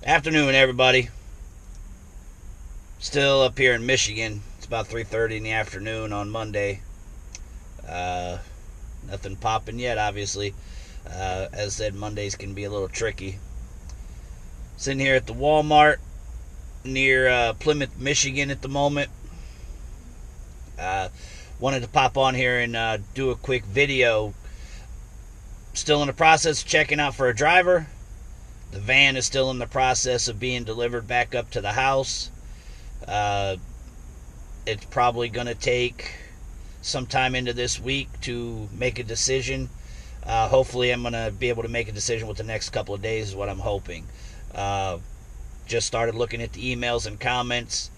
Afternoon, everybody. Still up here in Michigan. It's about 3:30 in the afternoon on Monday. Uh, Nothing popping yet, obviously. As I said, Mondays can be a little tricky. Sitting here at the Walmart near Plymouth, Michigan at the moment. Uh, Wanted to pop on here and do a quick video. Still in the process of checking out for a driver. The van is still in the process of being delivered back up to the house. It's probably going to take some time into this week to make a decision. Hopefully I'm going to be able to make a decision with the next couple of days is what I'm hoping. Just started looking at the emails and comments.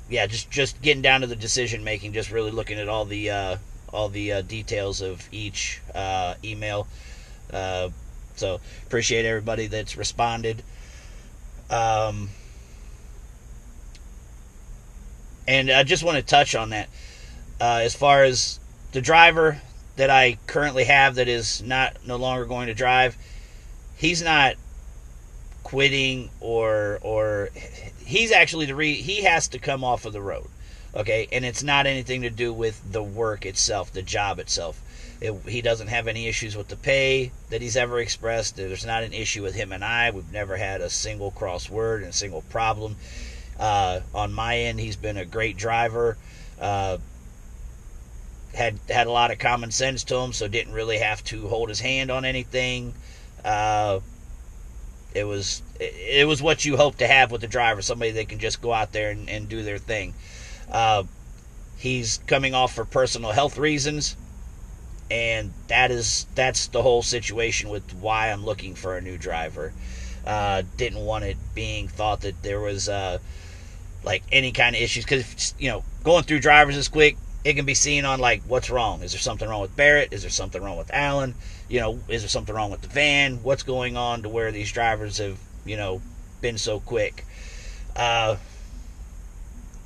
Just getting down to the decision making, just really looking at all the details of each email. So appreciate everybody that's responded. And I just want to touch on that. As far as the driver that I currently have that is no longer going to drive, he's not quitting or he's actually he has to come off of the road. Okay, and it's not anything to do with the work itself, the job itself. He doesn't have any issues with the pay that he's ever expressed. There's not an issue with him and I. We've never had a single cross word and a single problem. On my end, he's been a great driver. Had a lot of common sense to him, so didn't really have to hold his hand on anything. It was what you hope to have with the driver, somebody that can just go out there and do their thing. He's coming off for personal health reasons, and that's the whole situation with why I'm looking for a new driver. Didn't want it being thought that there was like any kind of issues, because going through drivers is quick. It can be seen on like, what's wrong? Is there something wrong with Barrett? Is there something wrong with Alan? Is there something wrong with the van? What's going on to where these drivers have been so quick?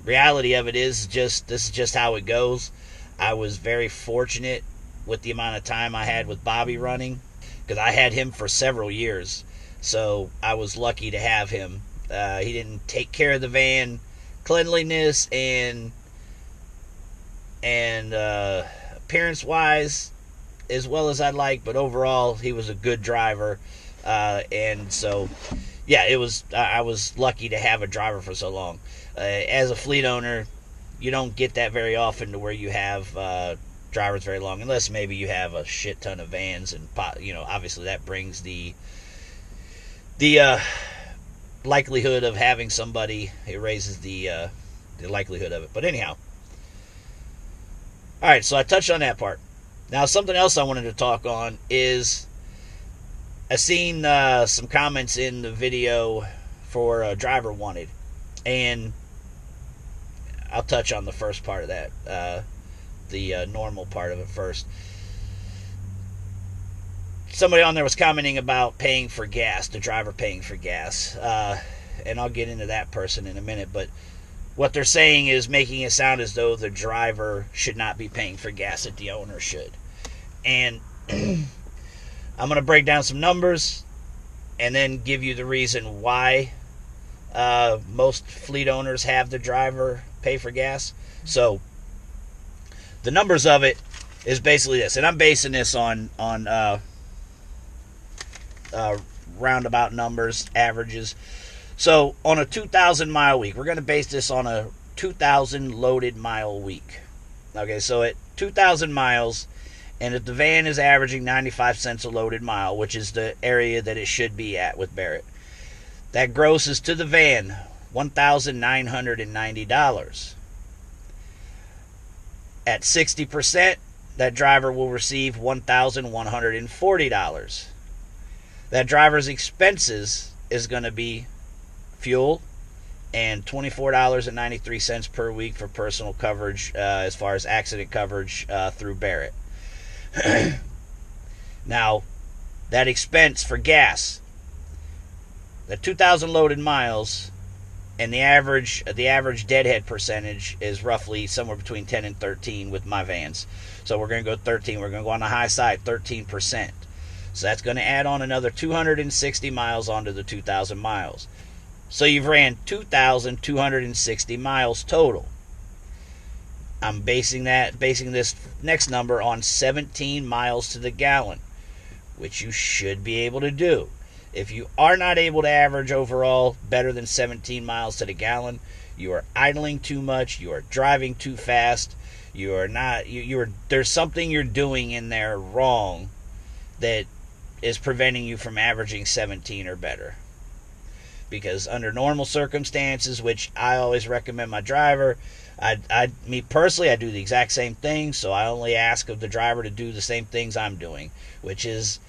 Reality of it is this is just how it goes. I was very fortunate with the amount of time I had with Bobby running, because I had him for several years, so I was lucky to have him. He didn't take care of the van cleanliness and appearance wise as well as I'd like, but overall he was a good driver, and so yeah, I was lucky to have a driver for so long. As a fleet owner, you don't get that very often to where you have drivers very long, unless maybe you have a shit ton of vans, and obviously that brings the likelihood of having somebody. It raises the likelihood of it. But anyhow, all right. So I touched on that part. Now something else I wanted to talk on is I seen some comments in the video for a driver wanted, and I'll touch on the first part of that, the normal part of it first. Somebody on there was commenting about paying for gas, the driver paying for gas, and I'll get into that person in a minute, but what they're saying is making it sound as though the driver should not be paying for gas, that the owner should. And I'm going to break down some numbers and then give you the reason why most fleet owners have the driver pay for gas. So the numbers of it is basically this, and I'm basing this on roundabout numbers, averages. So on a 2,000 mile week, we're going to base this on a 2,000 loaded mile week. Okay, so at 2,000 miles, and if the van is averaging 95 cents a loaded mile, which is the area that it should be at with Barrett, that grosses to the van $1,990. At 60%, that driver will receive $1,140. That driver's expenses is going to be fuel and $24.93 per week for personal coverage, as far as accident coverage through Barrett. Now, that expense for gas, the 2,000 loaded miles, and the average deadhead percentage is roughly somewhere between 10 and 13 with my vans. So we're going to go 13. We're going to go on the high side, 13%. So that's going to add on another 260 miles onto the 2,000 miles. So you've ran 2,260 miles total. I'm basing this next number on 17 miles to the gallon, which you should be able to do. If you are not able to average overall better than 17 miles to the gallon, you are idling too much, you are driving too fast, you are not, there's something you're doing in there wrong that is preventing you from averaging 17 or better. Because under normal circumstances, which I always recommend my driver, me personally, I do the exact same thing, so I only ask of the driver to do the same things I'm doing, which is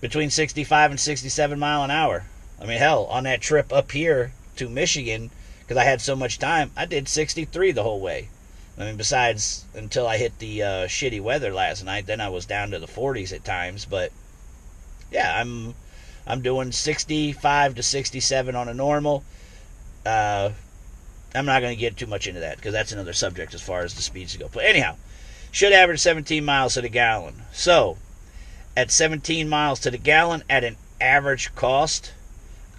between 65 and 67 mile an hour. I mean, hell, on that trip up here to Michigan, because I had so much time, I did 63 the whole way. I mean, besides until I hit the shitty weather last night, then I was down to the 40s at times. But yeah, I'm doing 65 to 67 on a normal. I'm not going to get too much into that because that's another subject as far as the speeds go. But anyhow, should average 17 miles to the gallon. So, at 17 miles to the gallon, at an average cost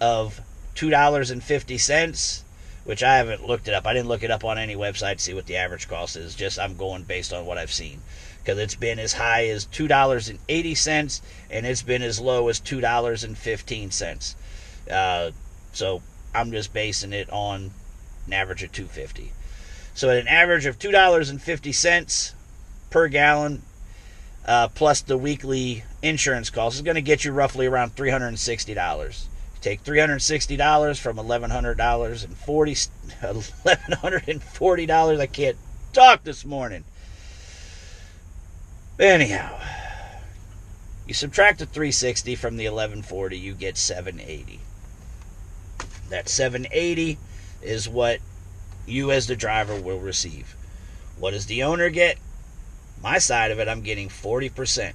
of $2.50, which I haven't looked it up. I didn't look it up on any website to see what the average cost is. Just I'm going based on what I've seen. Because it's been as high as $2.80, and it's been as low as $2.15. So I'm just basing it on an average of $2.50. So at an average of $2.50 per gallon, plus the weekly insurance cost, is going to get you roughly around $360. You take $360 from $1,140. I can't talk this morning. Anyhow, you subtract the 360 from the 1140, you get 780. That 780 is what you as the driver will receive. What does the owner get? My side of it, I'm getting 40%,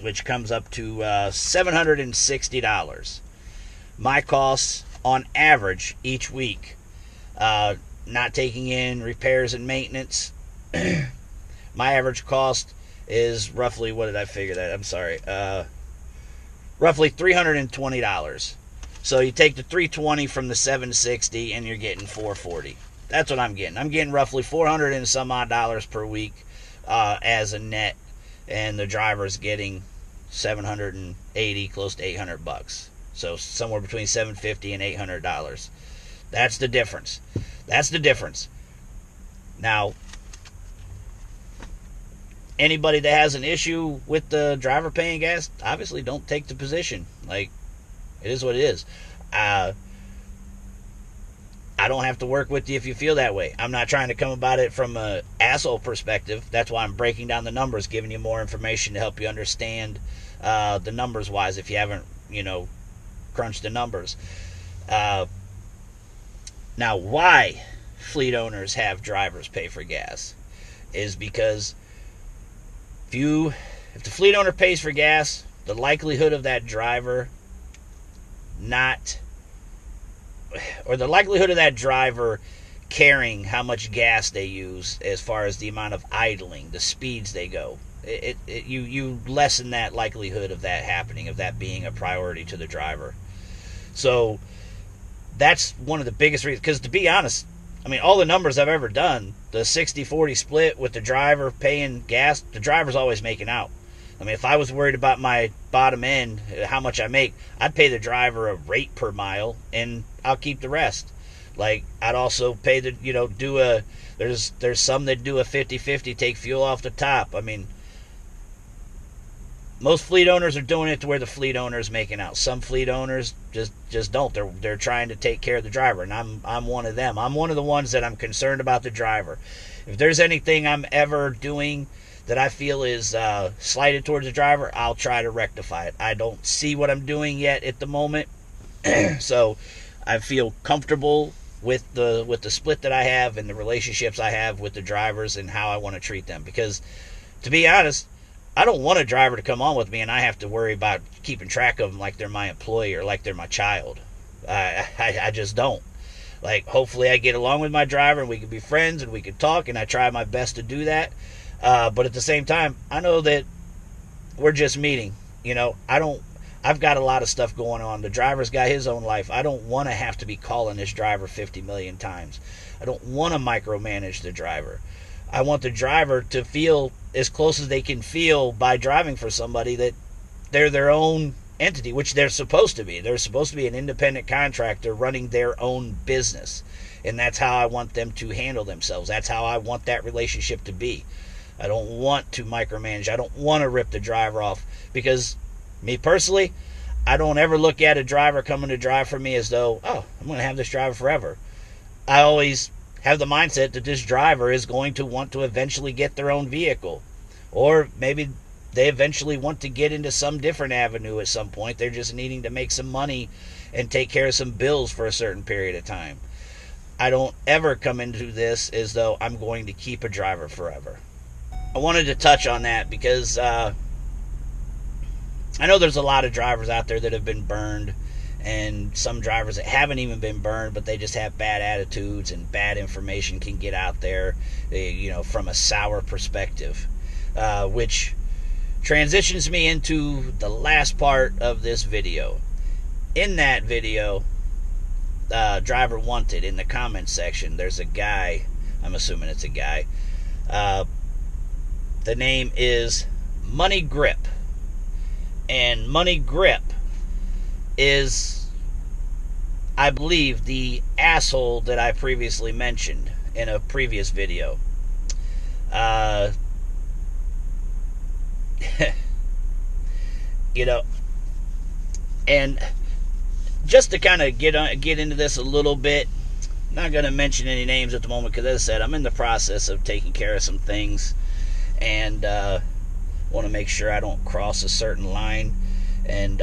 which comes up to $760. My costs on average each week, not taking in repairs and maintenance, my average cost is roughly, what did I figure that? I'm sorry. Roughly $320. So you take the 320 from the 760 and you're getting 440. That's what I'm getting. I'm getting roughly 400 and some odd dollars per week as a net, and the driver's getting 780, close to $800. So somewhere between $750 and $800. That's the difference. That's the difference. Now, anybody that has an issue with the driver paying gas, obviously don't take the position. Like, it is what it is. I don't have to work with you if you feel that way. I'm not trying to come about it from an asshole perspective. That's why I'm breaking down the numbers, giving you more information to help you understand the numbers wise if you haven't, crunched the numbers. Now, why fleet owners have drivers pay for gas is because if the fleet owner pays for gas, the likelihood of that driver caring how much gas they use as far as the amount of idling, the speeds they go, you lessen that likelihood of that happening, of that being a priority to the driver. So that's one of the biggest reasons, because to be honest, I mean, all the numbers I've ever done, the 60-40 split with the driver paying gas, the driver's always making out. I mean, if I was worried about my bottom end, how much I make, I'd pay the driver a rate per mile, and I'll keep the rest. Like, I'd also pay there's some that do a 50-50, take fuel off the top. I mean, most fleet owners are doing it to where the fleet owner is making out. Some fleet owners just don't. They're trying to take care of the driver, and I'm one of them. I'm one of the ones that I'm concerned about the driver. If there's anything I'm ever doing that I feel is slighted towards the driver, I'll try to rectify it. I don't see what I'm doing yet at the moment, so I feel comfortable with the split that I have and the relationships I have with the drivers and how I want to treat them. Because, to be honest, I don't want a driver to come on with me and I have to worry about keeping track of them like they're my employee or like they're my child. I just don't. Like, hopefully I get along with my driver and we can be friends and we can talk, and I try my best to do that. But at the same time, I know that we're just meeting. I've got a lot of stuff going on. The driver's got his own life. I don't want to have to be calling this driver 50 million times. I don't want to micromanage the driver. I want the driver to feel as close as they can feel by driving for somebody, that they're their own entity, which they're supposed to be. They're supposed to be an independent contractor running their own business. And that's how I want them to handle themselves. That's how I want that relationship to be. I don't want to micromanage. I don't want to rip the driver off, because me personally, I don't ever look at a driver coming to drive for me as though, oh, I'm going to have this driver forever. I always have the mindset that this driver is going to want to eventually get their own vehicle. Or maybe they eventually want to get into some different avenue at some point. They're just needing to make some money and take care of some bills for a certain period of time. I don't ever come into this as though I'm going to keep a driver forever. I wanted to touch on that because I know there's a lot of drivers out there that have been burned, and some drivers that haven't even been burned, but they just have bad attitudes, and bad information can get out there, from a sour perspective, which transitions me into the last part of this video. In that video, Driver Wanted, in the comments section, there's a guy, I'm assuming it's a guy, the name is Money Grip. And Money Grip is, I believe, the asshole that I previously mentioned in a previous video. And just to kind of get into this a little bit, I'm not going to mention any names at the moment, because as I said, I'm in the process of taking care of some things, and want to make sure I don't cross a certain line and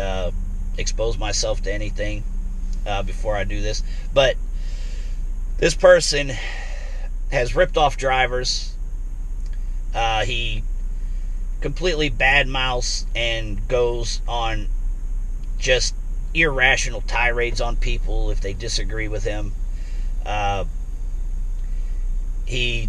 expose myself to anything before I do this. But this person has ripped off drivers. He completely badmouths and goes on just irrational tirades on people if they disagree with him. He's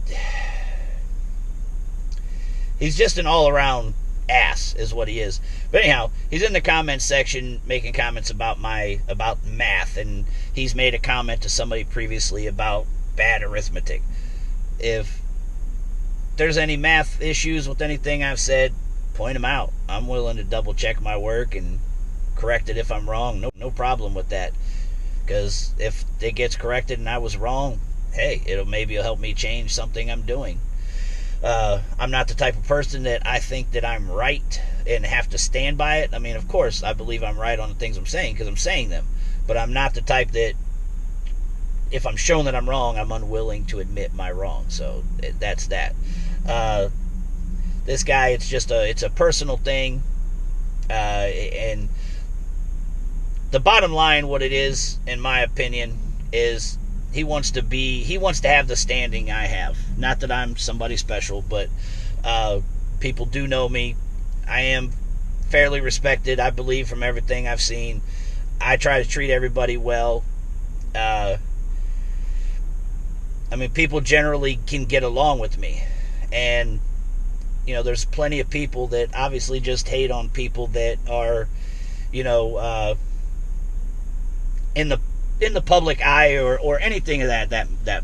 just an all-around ass, is what he is. But anyhow, he's in the comments section making comments about math, and he's made a comment to somebody previously about bad arithmetic. If there's any math issues with anything I've said, point them out. I'm willing to double check my work and correct it if I'm wrong. No problem with that. Because if it gets corrected and I was wrong, hey, maybe it'll help me change something I'm doing. I'm not the type of person that I think that I'm right and have to stand by it. I mean, of course, I believe I'm right on the things I'm saying because I'm saying them. But I'm not the type that, if I'm shown that I'm wrong, I'm unwilling to admit my wrong. So that's that. This guy, it's a personal thing. And the bottom line, what it is, in my opinion, is he wants to have the standing I have. Not that I'm somebody special, but people do know me. I am fairly respected, I believe, from everything I've seen. I try to treat everybody well. People generally can get along with me. And, there's plenty of people that obviously just hate on people that are, in the public eye or anything of that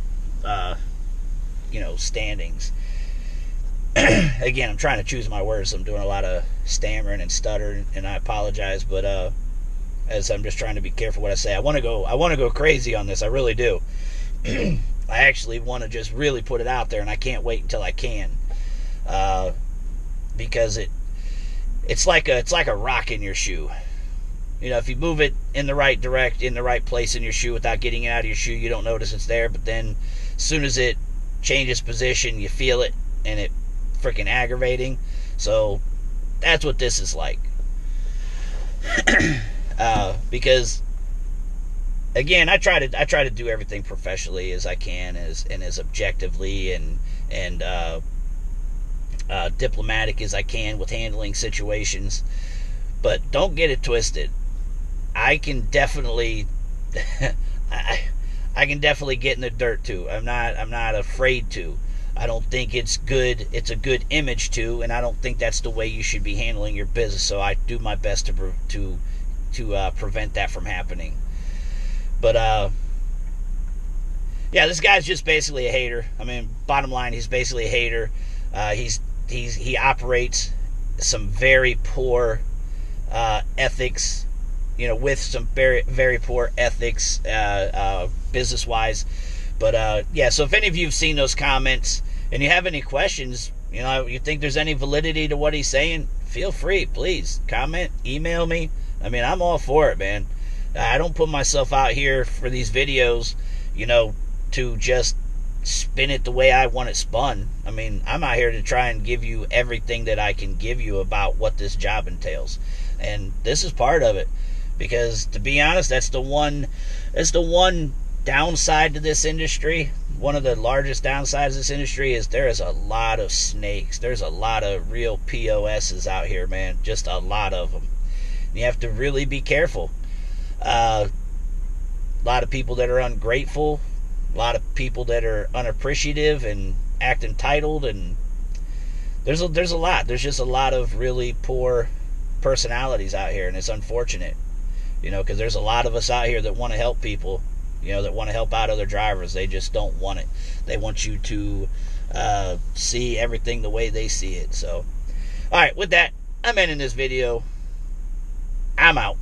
standings. Again, I'm trying to choose my words. I'm doing a lot of stammering and stuttering, and I apologize, but as I'm just trying to be careful what I say. I want to go crazy on this. I really do. I actually want to just really put it out there, and I can't wait until I can. Because it's like a rock in your shoe. If you move it in the right place in your shoe without getting it out of your shoe, you don't notice it's there. But then, as soon as it changes position, you feel it, and it freaking aggravating. So that's what this is like. Because, again, I try to do everything professionally as I can, as objectively and diplomatic as I can with handling situations. But don't get it twisted. I can definitely I can definitely get in the dirt too. I'm not afraid to. I don't think it's good. It's a good image to, and I don't think that's the way you should be handling your business. So I do my best to prevent that from happening. But yeah, this guy's just basically a hater. I mean, bottom line, he's basically a hater. He operates some very poor ethics, with some very, very poor ethics business wise. But yeah, so if any of you have seen those comments and you have any questions, you think there's any validity to what he's saying, feel free, please comment, email me. I mean, I'm all for it, man. I don't put myself out here for these videos, to just spin it the way I want it spun. I mean, I'm out here to try and give you everything that I can give you about what this job entails. And this is part of it. Because to be honest, that's the one downside to this industry. One of the largest downsides of this industry is there is a lot of snakes. There's a lot of real POSs out here, man. Just a lot of them. You have to really be careful. A lot of people that are ungrateful. A lot of people that are unappreciative and act entitled. And there's a lot. There's just a lot of really poor personalities out here, and it's unfortunate. Because there's a lot of us out here that want to help people, that want to help out other drivers. They just don't want it. They want you to see everything the way they see it. So, all right, with that, I'm ending this video. I'm out.